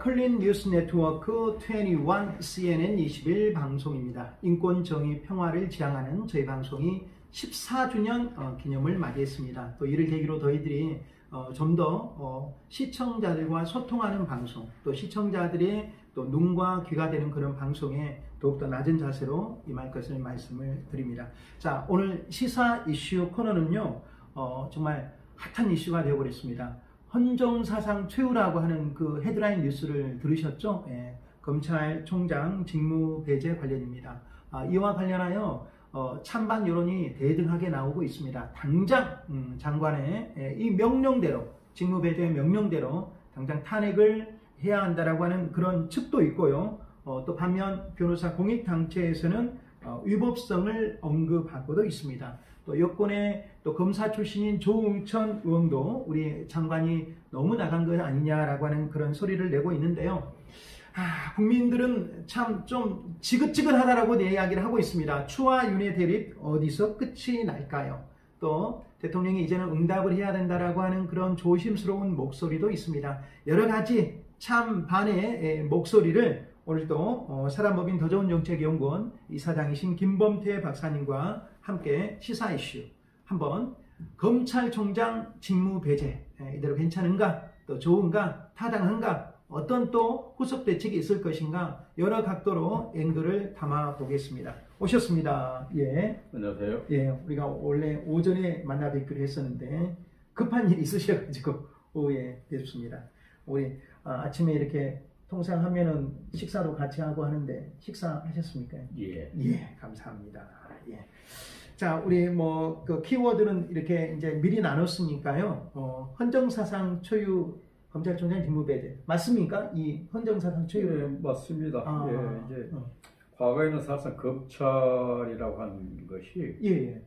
클린 뉴스 네트워크 21 CNN 21 방송입니다. 인권, 정의, 평화를 지향하는 저희 방송이 14주년 기념을 맞이했습니다. 또 이를 계기로 저희들이 좀 더 시청자들과 소통하는 방송, 또 시청자들의 또 눈과 귀가 되는 그런 방송에 더욱더 낮은 자세로 임할 것을 말씀을 드립니다. 자, 오늘 시사 이슈 코너는요, 정말 핫한 이슈가 되어버렸습니다. 헌정사상 최후라고 하는 그 헤드라인 뉴스를 들으셨죠? 예, 검찰총장 직무 배제 관련입니다. 이와 관련하여 찬반 여론이 대등하게 나오고 있습니다. 당장 장관의 이 명령대로, 직무 배제 명령대로 당장 탄핵을 해야 한다라고 하는 그런 측도 있고요. 또 반면 변호사 공익단체에서는 위법성을 언급하고도 있습니다. 또 여권의 또 검사 출신인 조응천 의원도 우리 장관이 너무 나간 것 아니냐라고 하는 그런 소리를 내고 있는데요. 국민들은 참 좀 지긋지긋하다라고 이야기를 하고 있습니다. 추와 윤의 대립 어디서 끝이 날까요? 또 대통령이 이제는 응답을 해야 된다라고 하는 그런 조심스러운 목소리도 있습니다. 여러 가지 참 반의 목소리를 오늘도 사람법인 더 좋은 정책연구원 이사장이신 김범태 박사님과 함께 시사 이슈 한번 검찰총장 직무 배제 이대로 괜찮은가, 또 좋은가, 타당한가, 어떤 또 후속 대책이 있을 것인가, 여러 각도로 앵글을 담아 보겠습니다. 오셨습니다. 예. 안녕하세요. 예, 우리가 원래 오전에 만나 뵙기로 했었는데 급한 일이 있으셔가지고 오후에 뵙습니다. 우리 아침에 이렇게 통상하면은 식사도 같이 하고 하는데 식사하셨습니까? 예. 예, 감사합니다. 예. 자, 우리 그 키워드는 이렇게 이제 미리 나눴으니까요. 헌정사상 초유 검찰총장 직무 배제 맞습니까? 이 헌정사상 초유. 예, 맞습니다. 예, 이제 과거에는 사실상 검찰이라고 하는 것이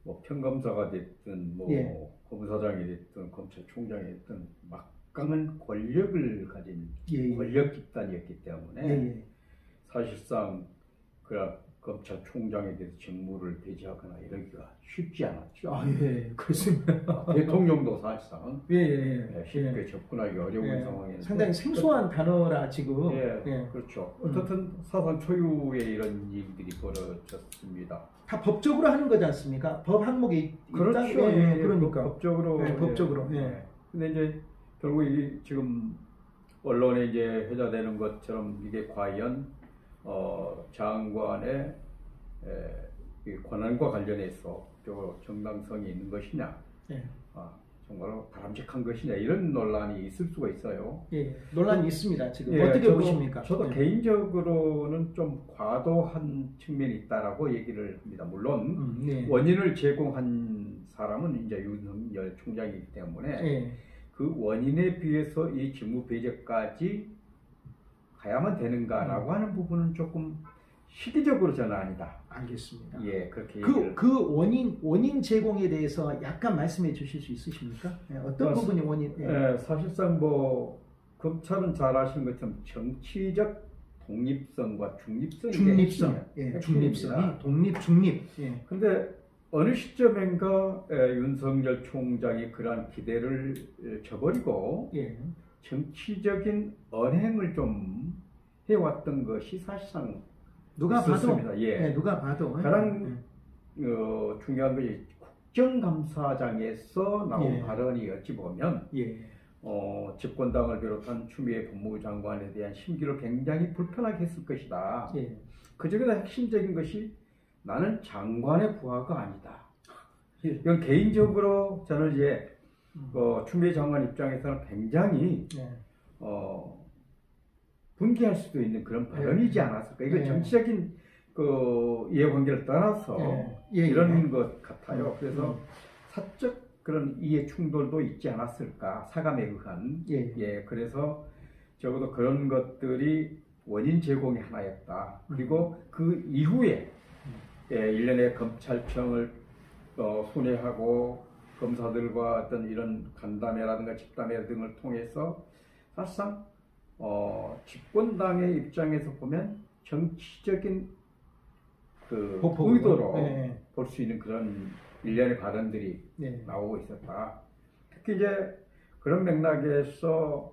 뭐 평검사가 됐든 뭐 검사장이 됐든 검찰총장이 됐든 막강한 권력을 가진 권력 집단이었기 때문에 사실상 그런 검찰총장에 대해서 직무를 배제하거나 이러기가 쉽지 않았죠. 그렇습니다. 대통령도 사실상 쉽게 접근하기 어려운 상황에서 상당히 생소한 단어라 지금. 그렇죠. 어쨌든 사상 초유의 이런 일들이 벌어졌습니다. 다 법적으로 하는 거지 않습니까? 법 항목이 있다. 그렇죠. 그러니까 법적으로. 법적으로. 근데 이제 결국 지금 언론에 이제 회자되는 것처럼 이게 과연 장관의 권한과 관련해서 정당성이 있는 것이냐, 정말로 바람직한 것이냐, 이런 논란이 있을 수가 있어요. 논란이 있습니다. 지금 어떻게 보십니까? 저도 개인적으로는 좀 과도한 측면이 있다라고 얘기를 합니다. 물론 원인을 제공한 사람은 이제 윤석열 총장이기 때문에 그 원인에 비해서 이 직무 배제까지 가야만 되는가라고 하는 부분은 조금 시기적으로 저는 아니다. 알겠습니다. 예, 그렇게 그 원인 제공에 대해서 약간 말씀해 주실 수 있으십니까? 어떤 부분이 원인? 사실상 뭐 검찰은 잘 아시는 것처럼 정치적 독립성과 중립성이 중립성이 독립, 중립. 근데 어느 시점인가 윤석열 총장이 그러한 기대를 저버리고 정치적인 언행을 좀 해왔던 것이 사실상 누가 있었습니다. 봐도 누가 봐도 가장 중요한 것이 국정감사장에서 나온 발언이 어찌 보면 집권당을 비롯한 추미애 법무부 장관에 대한 심기를 굉장히 불편하게 했을 것이다. 그 중에서 핵심적인 것이 나는 장관의 부하가 아니다. 이건 개인적으로 저는 이제 추미애 장관 입장에서는 굉장히 분개할 수도 있는 그런 발언이지 않았을까. 이거 정치적인 이해관계를 떠나서 이런 것 같아요. 그래서 사적 그런 이해 충돌도 있지 않았을까. 사감에 의한. 그래서 적어도 그런 것들이 원인 제공의 하나였다. 그리고 그 이후에 일련의 검찰청을 순회하고 검사들과 어떤 이런 간담회라든가 집담회 등을 통해서 사실상 집권당의 입장에서 보면 정치적인 의도로 볼 수 있는 그런 일련의 발언들이 나오고 있었다. 특히 이제 그런 맥락에서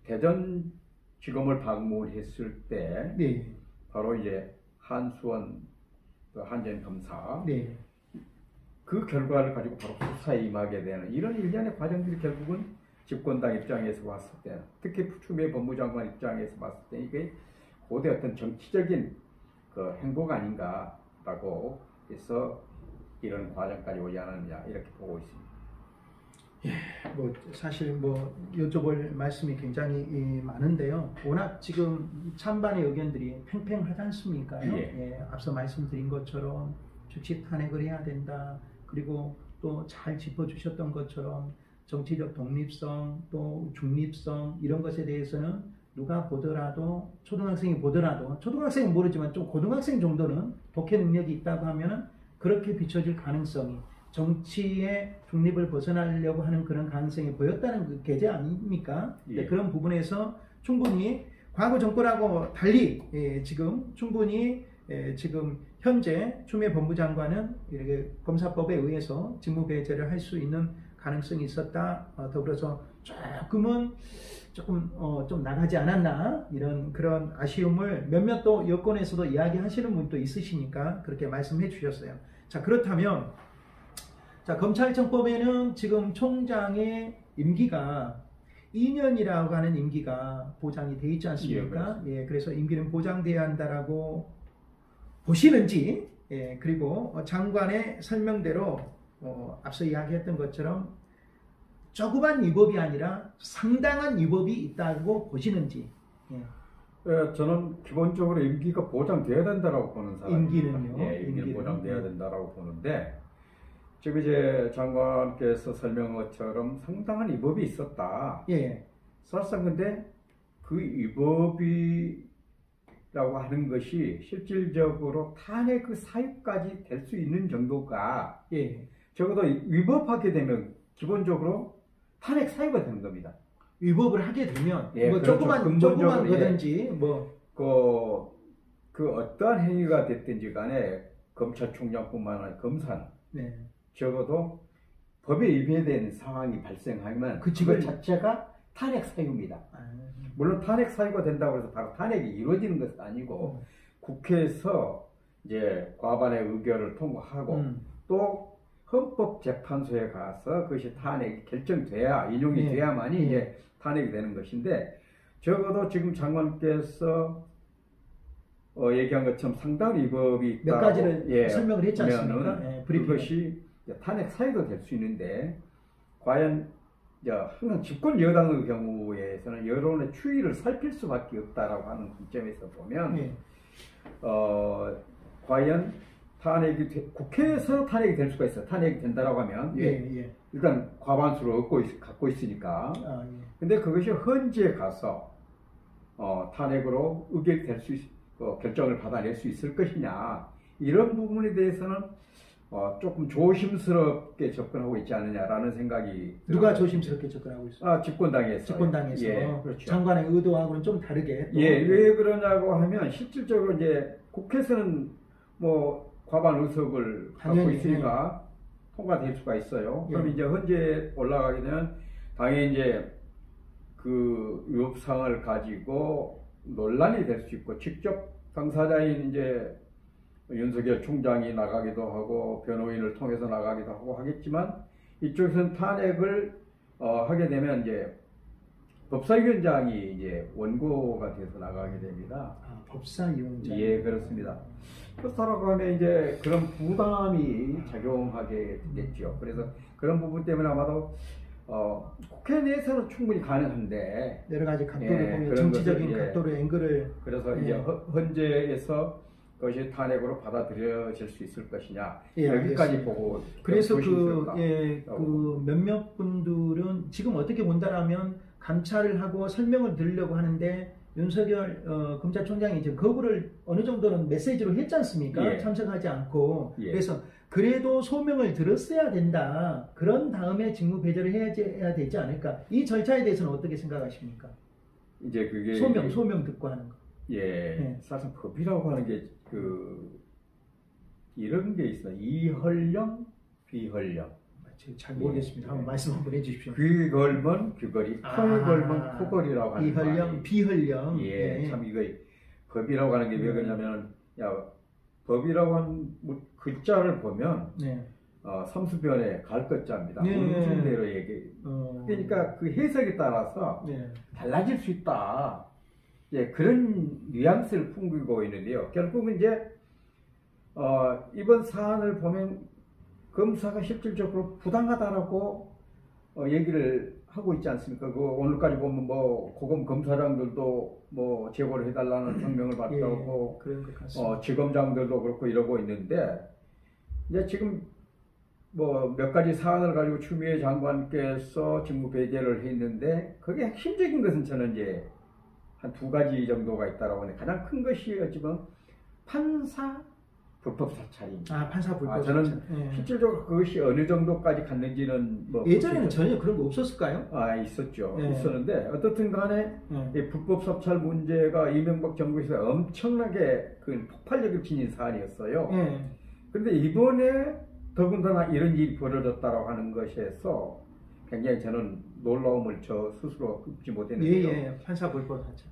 대전지검을 방문했을 때 네. 바로 이제 한수원 한전 검사 네. 그 결과를 가지고 바로 수사에 임하게 되는 이런 일련의 과정들이 결국은 집권당 입장에서 봤을 때, 특히 추미애 법무장관 입장에서 봤을 때 이게 고대 어떤 정치적인 그 행보가 아닌가라고 해서 이런 과정까지 오지 않았느냐 이렇게 보고 있습니다. 예, 뭐 사실 뭐 여쭤볼 말씀이 굉장히 많은데요. 워낙 지금 찬반의 의견들이 팽팽하지 않습니까요? 예. 앞서 말씀드린 것처럼 즉시 탄핵을 해야 된다. 그리고 또 잘 짚어주셨던 것처럼 정치적 독립성 또 중립성 이런 것에 대해서는 누가 보더라도 초등학생이 보더라도 초등학생은 모르지만 좀 고등학생 정도는 독해 능력이 있다고 하면은 그렇게 비춰질 가능성이 정치의 중립을 벗어나려고 하는 그런 가능성이 보였다는 그 계제 아닙니까? 예. 그런 부분에서 충분히 과거 정권하고 달리 지금 충분히 지금 현재 추미애 법무장관은 이렇게 검사법에 의해서 직무배제를 할 수 있는 가능성이 있었다. 더불어서 조금 좀 나가지 않았나 이런 그런 아쉬움을 몇몇 또 여권에서도 이야기하시는 분도 있으시니까 그렇게 말씀해 주셨어요. 자, 그렇다면 자, 검찰청법에는 지금 총장의 임기가 2년이라고 하는 임기가 보장이 돼 있지 않습니까? 예, 그래서 임기는 보장돼야 한다라고 보시는지, 예, 그리고 장관의 설명대로 앞서 이야기했던 것처럼 조그만 위법이 아니라 상당한 위법이 있다고 보시는지. 예. 저는 기본적으로 임기가 보장돼야 된다라고 보는 사람입니다. 임기는요? 예, 임기는 보장돼야 된다라고 보는데 지금 이제 장관께서 설명한 것처럼 상당한 위법이 있었다. 예. 사실상 근데 그 위법이라고 하는 것이 실질적으로 탄핵 그 사유까지 될 수 있는 정도가 예. 적어도 위법하게 되면 기본적으로 탄핵 사유가 되는 겁니다. 위법을 하게 되면 예, 뭐 그렇죠. 조그만 거든지 뭐 그 어떠한 행위가 됐든지 간에 검찰총장뿐만 아니라 검사는 네. 적어도 법에 위배된 상황이 발생하면 그것 자체가 탄핵 사유입니다. 물론 탄핵 사유가 된다고 해서 바로 탄핵이 이루어지는 것은 아니고 국회에서 이제 과반의 의결을 통과하고 또 헌법재판소에 가서 그것이 탄핵이 결정돼야 인용이 돼야만이 이제 탄핵이 되는 것인데 적어도 지금 장관께서 얘기한 것처럼 상당한 위법이 있다고 몇 가지를 설명을 했지 않습니까? 그것이 탄핵 사유도 될 수 있는데 과연 항상 집권 여당의 경우에서는 여론의 추이를 살필 수밖에 없다라고 하는 관점에서 보면 과연 국회에서 탄핵이 될 수가 있어요. 탄핵이 된다라고 하면 일단 과반수를 갖고 있으니까. 근데 그것이 헌재에 가서 탄핵으로 의결될 수 결정을 받아낼 수 있을 것이냐 이런 부분에 대해서는 조금 조심스럽게 접근하고 있지 않느냐라는 생각이 누가 조심스럽게 접근하고 있어요? 집권당에서. 집권당에서. 예, 그렇죠. 장관의 의도하고는 좀 다르게. 왜 그러냐고 하면 실질적으로 이제 국회에서는 뭐 과반 의석을 갖고 있으니까 통과될 수가 있어요. 그럼 이제 헌재에 올라가게 되면 당연히 이제 그 위법사항을 가지고 논란이 될 수 있고 직접 당사자인 이제 윤석열 총장이 나가기도 하고 변호인을 통해서 나가기도 하고 하겠지만 이쪽에서는 탄핵을 하게 되면 이제 법사위원장이 이제 원고가 돼서 나가게 됩니다. 법사위원장. 예, 그렇습니다. 그렇다고 하면 이제 그런 부담이 작용하게 되겠죠. 그래서 그런 부분 때문에 아마도 국회 내에서는 충분히 가능한데 여러 가지 각도를 보면 정치적인 각도로 앵글을 그래서 이제 헌재에서 그것이 탄핵으로 받아들여질 수 있을 것이냐 여기까지 알겠습니다. 보고 그래서 그 몇몇 분들은 지금 어떻게 본다라면 감찰을 하고 설명을 드리려고 하는데 윤석열 검찰총장이 이제 거부를 어느 정도는 메시지로 했지 않습니까? 참석하지 않고 그래서 그래도 소명을 들었어야 된다. 그런 다음에 직무 배제를 해야 되지 않을까? 이 절차에 대해서는 어떻게 생각하십니까? 이제 그게 소명 듣고 하는 거. 사실 법이라고 하는 게 이런 게 있어요. 이헌령, 비헌령. 잘 모르겠습니다. 한번 말씀 한번 해주십시오. 귀 걸면 귀걸이, 코 걸면 코걸이라고 하는 비헐령, 비헐령. 예, 참 이거 법이라고 하는 게 왜 그러냐면, 법이라고 하는 글자를 보면 삼수변에 갈 것자입니다. 무슨 대로 얘기. 그러니까 그 해석에 따라서 달라질 수 있다. 그런 뉘앙스를 풍기고 있는데요. 결국은 이제 이번 사안을 보면 검사가 실질적으로 부당하다라고 얘기를 하고 있지 않습니까? 그 오늘까지 보면 뭐 고검 검사장들도 뭐 제보를 해달라는 성명을 받았고, 그런 것 같습니다. 지검장들도 그렇고 이러고 있는데, 이제 지금 뭐 몇 가지 사안을 가지고 추미애 장관께서 직무 배제를 했는데, 그게 핵심적인 것은 저는 이제 한 두 가지 정도가 있다라고 하는데, 가장 큰 것이 어찌보면 판사 불법 사찰입니다. 판사 불법 저는 사찰. 실질적으로 그것이 어느 정도까지 갔는지는 뭐 예전에는 전혀 그런 거 없었을까요? 있었죠. 있었는데 어떻든 간에 이 불법 사찰 문제가 이명박 정부에서 엄청나게 그 폭발력을 지닌 사안이었어요. 그런데 이번에 더군다나 이런 일이 벌어졌다고 하는 것에서 굉장히 저는 놀라움을 저 스스로 끄지 못했는데요. 판사 불법 사찰.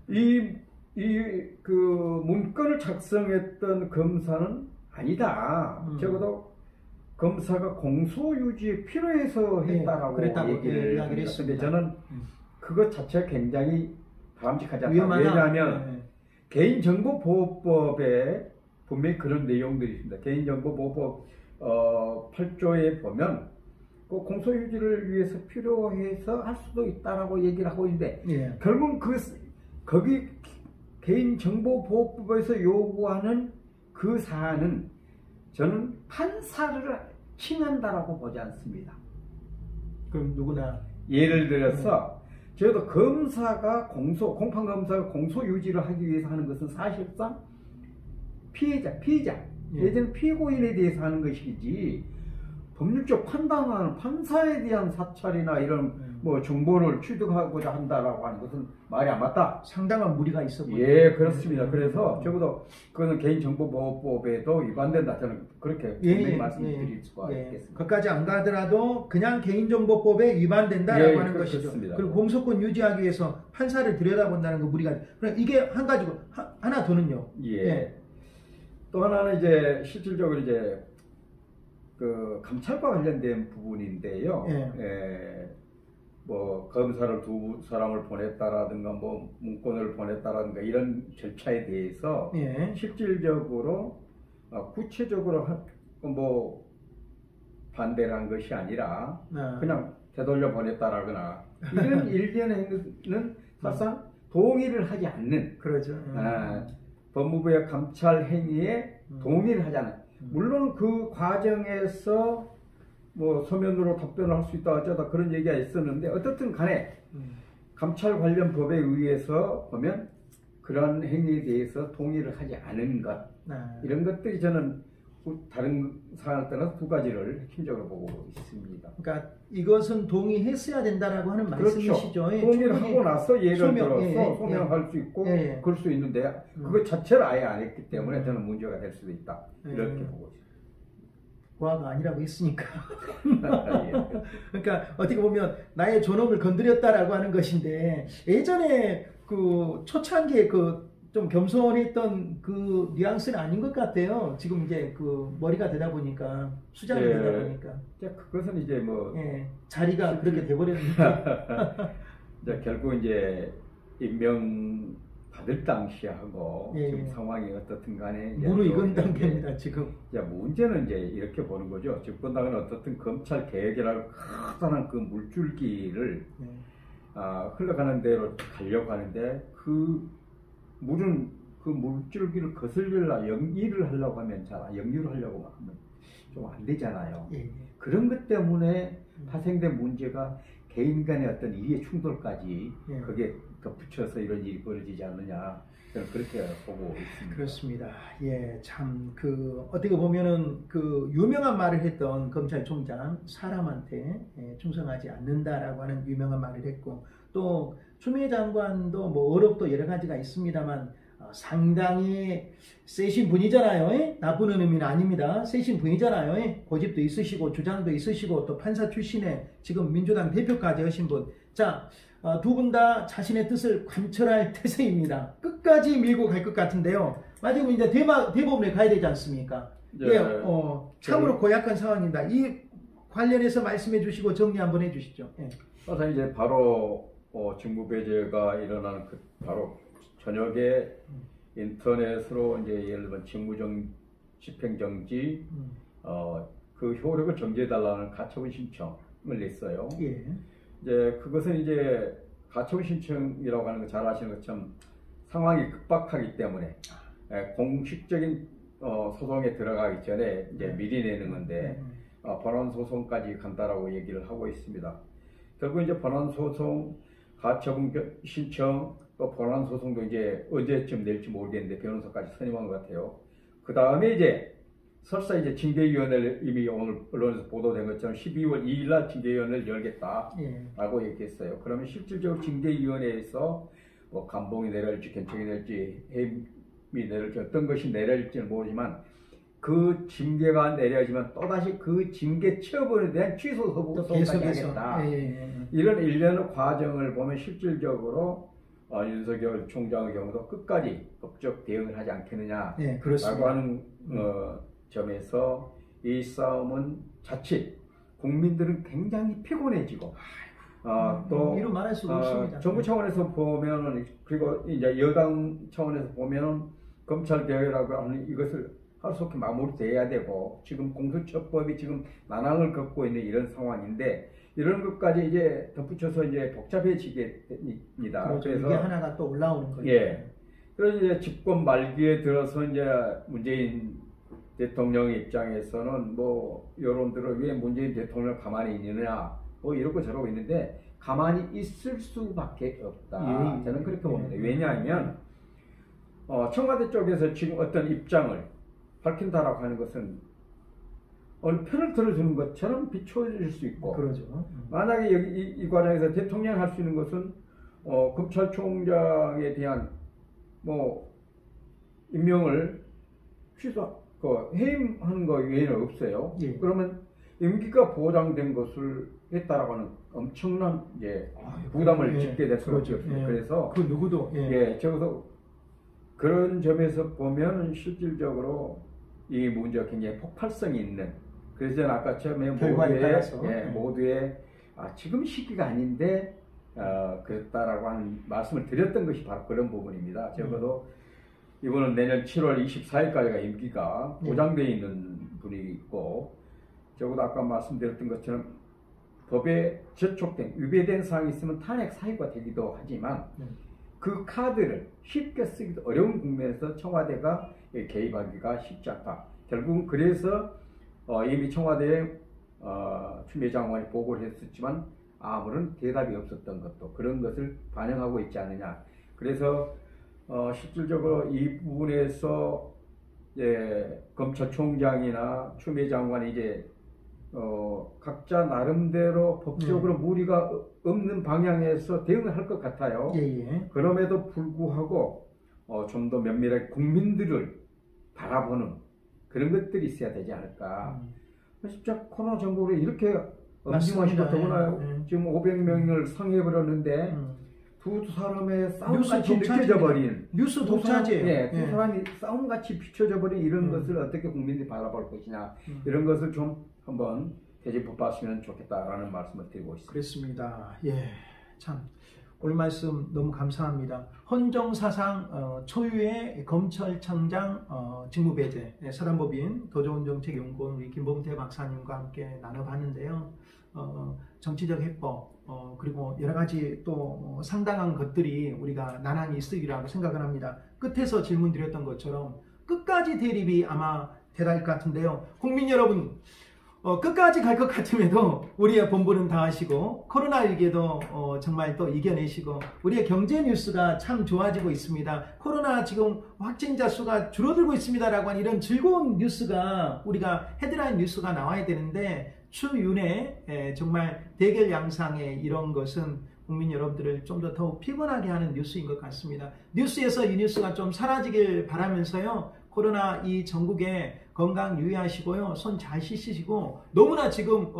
그 문건을 작성했던 검사는 아니다. 적어도 검사가 공소 유지에 필요해서 했다라고 얘기를 합니다. 근데 저는 그것 자체가 굉장히 바람직하지 않다. 왜냐하면 개인정보보호법에 분명히 그런 내용들이 있습니다. 개인정보보호법 8조에 보면 그 공소 유지를 위해서 필요해서 할 수도 있다라고 얘기를 하고 있는데 결국 거기 개인정보보호법에서 요구하는 그 사안은 저는 판사를 칭한다라고 보지 않습니다. 그럼 누구나 예를 들어서 저도 검사가 공판검사가 공소 유지를 하기 위해서 하는 것은 사실상 피해자 예전 피고인에 대해서 하는 것이지 법률적 판단하는 판사에 대한 사찰이나 이런 뭐 정보를 취득하고자 한다라고 하는 것은 말이 안 맞다. 상당한 무리가 있었군요. 그렇습니다. 그래서 적어도 그거는 개인정보보호법에도 위반된다. 저는 그렇게 말씀드릴 수가 있겠습니다. 그까지 안 가더라도 그냥 개인정보법에 위반된다라고 하는 것이죠. 그렇습니다. 그리고 공소권 유지하기 위해서 판사를 들여다본다는 거 무리가. 그럼 이게 한 가지고 하나 더는요. 또 하나는 이제 실질적으로 이제 그 감찰과 관련된 부분인데요. 뭐 검사를 두 사람을 보냈다라든가 뭐 문건을 보냈다라든가 이런 절차에 대해서 실질적으로 구체적으로 뭐 반대를 한 것이 아니라 그냥 되돌려 보냈다라거나 이런 일련에는 사실상 동의를 하지 않는 법무부의 감찰 행위에 동의를 하지 않는. 물론 그 과정에서 뭐 서면으로 답변을 할 수 있다 어쩌다 그런 얘기가 있었는데 어떻든 간에 감찰 관련 법에 의해서 보면 그런 행위에 대해서 동의를 하지 않은 것 이런 것들이 저는 다른 사안을 떠나서 두 가지를 핵심적으로 보고 있습니다. 그러니까 이것은 동의했어야 된다라고 하는 말씀이시죠. 동의를 하고 나서 예를 들어서 소명할 수 있고 그럴 수 있는데 그것 자체를 아예 안 했기 때문에 저는 문제가 될 수도 있다. 이렇게 보고 있습니다. 과가 아니라고 했으니까. 그러니까 어떻게 보면 나의 존엄을 건드렸다라고 하는 것인데 예전에 그 초창기에 그 좀 겸손했던 그 뉘앙스는 아닌 것 같아요. 지금 이제 그 머리가 되다 보니까 수장이 되다 보니까. 그것은 이제 뭐 자리가 그렇게 돼버렸는데. 결국 이제 임명 받을 당시하고 지금 상황이 어떻든 간에 무르익은 단계입니다 지금. 문제는 이제 이렇게 보는 거죠. 집권당은 어떻든 검찰 개혁이라고 커다란 그 물줄기를 흘러가는 대로 가려고 하는데 그 물줄기를 거슬려 영위를 하려고 하면 영유를 하려고 하면 좀 안 되잖아요. 그런 것 때문에 파생된 문제가 개인 간의 어떤 이해 충돌까지 거기에 덧붙여서 이런 일이 벌어지지 않느냐 저는 그렇게 보고 있습니다. 그렇습니다. 참 어떻게 보면은 그 유명한 말을 했던 검찰총장 사람한테 충성하지 않는다라고 하는 유명한 말을 했고 또 추미애 장관도 뭐 어록도 여러 가지가 있습니다만 상당히 세신 분이잖아요. 나쁜 의미는 아닙니다. 세신 분이잖아요. 고집도 있으시고 주장도 있으시고 또 판사 출신의 지금 민주당 대표까지 하신 분. 자, 두 분 다 자신의 뜻을 관철할 태세입니다. 끝까지 밀고 갈 것 같은데요. 마지막 이제 대법원에 가야 되지 않습니까? 예, 참으로 고약한 상황입니다. 이 관련해서 말씀해 주시고 정리 한번 해 주시죠. 예. 이제 바로 직무배제가 일어나는 바로 저녁에 인터넷으로 이제 예를 들면 집행정지 그 효력을 정지해달라는 가처분 신청을 냈어요. 예. 이제 그것은 이제 가처분 신청이라고 하는 거 잘 아시는 것처럼 상황이 급박하기 때문에 공식적인 소송에 들어가기 전에 이제 미리 내는 건데 본안 소송까지 간다라고 얘기를 하고 있습니다. 결국 이제 본안 소송, 가처분 신청, 또 본안 소송도 이제 언제쯤 낼지 모르겠는데 변호사까지 선임한 것 같아요. 그 다음에 이제 설사 이제 징계위원회를 이미 오늘 언론에서 보도된 것처럼 12월 2일 날 징계위원회를 열겠다라고 얘기했어요. 그러면 실질적으로 징계위원회에서 뭐 감봉이 내려질지 견책이 내릴지 해임이 내릴지 어떤 것이 내려질지는 모르지만 그 징계가 내려지면 또다시 그 징계 처분에 대한 취소 소송까지 하겠다. 이런 일련의 과정을 보면 실질적으로 윤석열 총장의 경우도 끝까지 법적 대응을 하지 않겠느냐라고 하는 점에서 이 싸움은 자칫 국민들은 굉장히 피곤해지고 또 이루 말할 수가 없습니다. 정부 차원에서 보면은 그리고 이제 여당 차원에서 보면은 검찰 개혁이라고 하는 이것을 하루속히 마무리돼야 되고 지금 공수처법이 지금 난항을 겪고 있는 이런 상황인데 이런 것까지 이제 덧붙여서 이제 복잡해지게 됩니다. 그렇죠. 그래서 이게 하나가 또 올라오는 거죠. 예. 그래서 이제 집권 말기에 들어서 이제 문재인 대통령의 입장에서는 뭐 여론들은 왜 문재인 대통령 가만히 있느냐 뭐 이러고 저러고 있는데 가만히 있을 수밖에 없다. 저는 그렇게 봅니다. 왜냐하면 청와대 쪽에서 지금 어떤 입장을 밝힌다라고 하는 것은 어느 편을 들어주는 것처럼 비춰질 수 있고 그러죠. 만약에 여기 이 과정에서 대통령이 할 수 있는 것은 검찰총장에 대한 뭐 임명을 해임하는 거 외에는 없어요. 예. 그러면 임기가 보장된 것을 했다라고 하는 엄청난 부담을 짓게 될 수밖에 없습니다. 그래서 그 누구도 적어도 그런 점에서 보면 실질적으로 이 문제가 굉장히 폭발성이 있는. 그래서 저는 아까 처음에 모두의 지금 시기가 아닌데 그랬다라고 하는 말씀을 드렸던 것이 바로 그런 부분입니다. 적어도 이분은 내년 7월 24일까지가 임기가 보장되어 있는 분이 있고 적어도 아까 말씀드렸던 것처럼 법에 저촉된 위배된 사항이 있으면 탄핵 사유가 되기도 하지만 그 카드를 쉽게 쓰기도 어려운 국면에서 청와대가 개입하기가 쉽지 않다. 결국은 그래서 이미 청와대에 추미애 장관이 보고를 했었지만 아무런 대답이 없었던 것도 그런 것을 반영하고 있지 않느냐. 그래서 실질적으로 이 부분에서 검찰총장이나 추미애 장관이 이제 각자 나름대로 법적으로 무리가 없는 방향에서 대응을 할 것 같아요. 그럼에도 불구하고 좀 더 면밀하게 국민들을 바라보는 그런 것들이 있어야 되지 않을까. 진짜 코로나 정보를 이렇게 엄중하시고 더구나 지금 500명을 상해버렸는데 두 사람의 싸움같이 느껴져 버린 뉴스 독차지예요. 두 사람이 싸움같이 비춰져 버린 이런 것을 어떻게 국민들이 바라볼 것이냐 이런 것을 좀 한번 되짚어봤으면 좋겠다라는 말씀을 드리고 있습니다. 그렇습니다. 참 오늘 말씀 너무 감사합니다. 헌정사상 초유의 검찰청장 직무배제 사단법인 도전정책연구원 우리 김범태 박사님과 함께 나눠봤는데요. 정치적 해법 그리고 여러 가지 또 상당한 것들이 우리가 나란히 있으리라고 생각을 합니다. 끝에서 질문 드렸던 것처럼 끝까지 대립이 아마 될 것 같은데요. 국민 여러분 끝까지 갈 것 같음에도 우리의 본분은 다 하시고 코로나19에도 정말 또 이겨내시고 우리의 경제 뉴스가 참 좋아지고 있습니다. 코로나 지금 확진자 수가 줄어들고 있습니다라고 하는 이런 즐거운 뉴스가 우리가 헤드라인 뉴스가 나와야 되는데 추윤의 정말 대결 양상의 이런 것은 국민 여러분들을 좀 더 피곤하게 하는 뉴스인 것 같습니다. 뉴스에서 이 뉴스가 좀 사라지길 바라면서요. 코로나 이 전국에 건강 유의하시고요. 손 잘 씻으시고 너무나 지금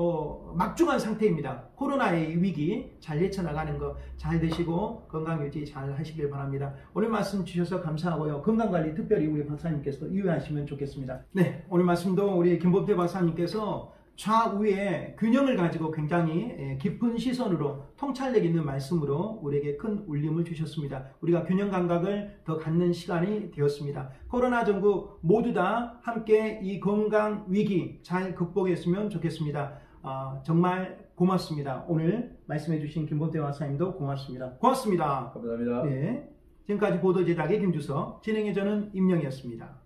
막중한 상태입니다. 코로나의 위기 잘 헤쳐나가는 거 잘 되시고 건강 유지 잘 하시길 바랍니다. 오늘 말씀 주셔서 감사하고요. 건강관리 특별히 우리 박사님께서 유의하시면 좋겠습니다. 네, 오늘 말씀도 우리 김범태 박사님께서 좌우의 균형을 가지고 굉장히 깊은 시선으로 통찰력 있는 말씀으로 우리에게 큰 울림을 주셨습니다. 우리가 균형 감각을 더 갖는 시간이 되었습니다. 코로나 전국 모두 다 함께 이 건강 위기 잘 극복했으면 좋겠습니다. 정말 고맙습니다. 오늘 말씀해 주신 김범태 박사님도 고맙습니다. 고맙습니다. 감사합니다. 네, 지금까지 보도 제작의 김주석, 진행의 저는 임영이었습니다.